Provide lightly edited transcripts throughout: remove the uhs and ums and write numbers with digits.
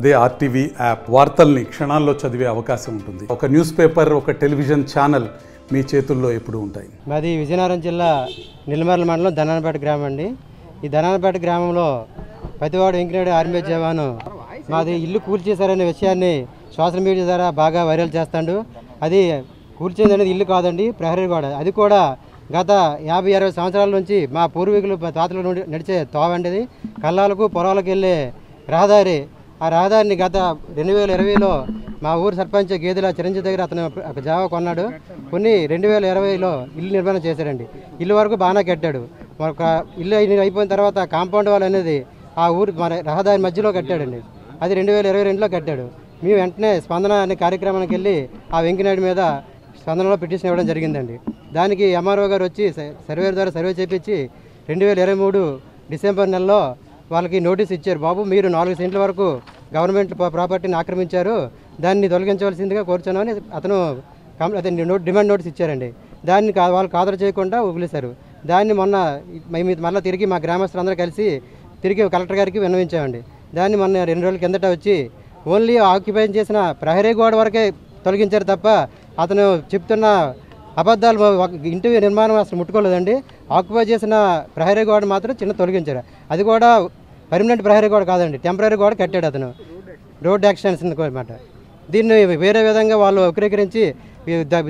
అదే RTV app వార్తల్ని క్షణాల్లో చదివే అవకాశం ఉంటుంది. ఒక న్యూస్ పేపర్, ఒక టెలివిజన్ ఛానల్ మీ చేతుల్లో ఎప్పుడూ ఉంటాయి. మాది విజయనగరం జిల్లా నిలమర్ల మండలం ధనానపేట గ్రామం అండి. ఈ ధనానపేట గ్రామంలో పతివాడు వెంకటనాయుడు ఆర్మీ జవాను మాది ఇల్లు కూల్చేశారనే విషయాన్ని సోషల్ మీడియా ద్వారా బాగా వైరల్ చేస్తాడు. అది కూల్చేది అనేది ఇల్లు కాదండి, ప్రహరీ గోడ. అది కూడా గత 50-60 సంవత్సరాల నుంచి మా పూర్వీకులు తాతల నుండి నడిచే తోవండిది. కళ్ళాలకు పొలాలకు వెళ్ళే రహదారి. ఆ రహదారిని గత 2020లో మా ఊరు సర్పంచ్ గేదెల చిరంజీవి దగ్గర అతను జావా కొన్నాడు. కొన్ని 2020లో ఇల్లు నిర్మాణం చేశాడండి. ఇల్లు వరకు బాగానే కట్టాడు. ఒక ఇల్లు అయిపోయిన తర్వాత కాంపౌండ్ వాల్ అనేది ఆ ఊరు మన రహదారి మధ్యలో కట్టాడండి. అది 2022లో కట్టాడు. మేము వెంటనే స్పందన అనే కార్యక్రమానికి వెళ్ళి ఆ వెంకనాయుడు మీద స్పందనలో పిటిషన్ ఇవ్వడం జరిగిందండి. దానికి ఎంఆర్ఓ గారు వచ్చి సర్వేర్ ద్వారా సర్వే చేయించి 2023 డిసెంబర్ నెలలో వాళ్ళకి నోటీస్ ఇచ్చారు. బాబు, మీరు 4 సెంట్ల వరకు గవర్నమెంట్ ప్రాపర్టీని ఆక్రమించారు, దాన్ని తొలగించవలసిందిగా కోరుచున్నామని అతను డిమాండ్ నోటీస్ ఇచ్చారండి. దాన్ని వాళ్ళు ఖాతరు చేయకుండా వదిలేశారు. దాన్ని మొన్న మళ్ళీ తిరిగి మా గ్రామస్తులందరూ కలిసి తిరిగి కలెక్టర్ గారికి విన్నవించామండి. దాన్ని మొన్న 2 రోజుల కిందట వచ్చి ఓన్లీ ఆక్యుపై చేసిన ప్రహరీ గోడ వరకే తొలగించారు తప్ప అతను చెప్తున్న అబద్ధాలు ఇంటి నిర్మాణం అసలు ముట్టుకోలేదండి. ఆక్యుపై చేసిన ప్రహరీ గోడ మాత్రం చిన్న తొలగించారు. అది కూడా పర్మనెంట్ ప్రహరీ గోడ కాదండి, టెంపరీ గోడ కట్టాడు అతను, రోడ్ యాక్సిడెంట్స్ అనమాట. దీన్ని వేరే విధంగా వాళ్ళు వక్రీకరించి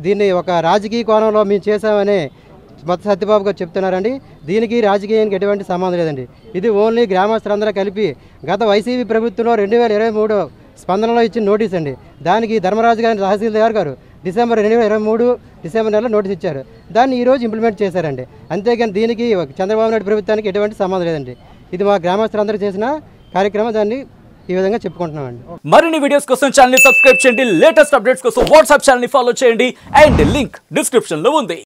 దీన్ని ఒక రాజకీయ కోణంలో మేము చేసామని మొత్తం సత్యబాబు గారు చెప్తున్నారండి. దీనికి రాజకీయానికి ఎటువంటి సంబంధం లేదండి. ఇది ఓన్లీ గ్రామస్తులందరూ కలిపి గత వైసీపీ ప్రభుత్వంలో 2023 స్పందనలో ఇచ్చిన నోటీస్ అండి. దానికి ధర్మరాజు గారి తహసీల్దార్ గారు డిసెంబర్ 2023 డిసెంబర్ నెలలో నోటీస్ ఇచ్చారు. దాన్ని ఈరోజు ఇంప్లిమెంట్ చేశారండి. అంతేగాని దీనికి చంద్రబాబు నాయుడు ప్రభుత్వానికి ఎటువంటి సంబంధం లేదండి. ఇది మా గ్రామస్తులందరూ చేసిన కార్యక్రమం. దాన్ని ఈ విధంగా చెప్పుకుంటున్నామండి. మరిన్ని వీడియోస్ కోసం ఛానల్ ని సబ్స్క్రైబ్ చేయండి. లేటెస్ట్ అప్డేట్స్ కోసం వాట్సాప్ ఛానల్ ని ఫాలో చేయండి. అండ్ లింక్ డిస్క్రిప్షన్ లో ఉంది.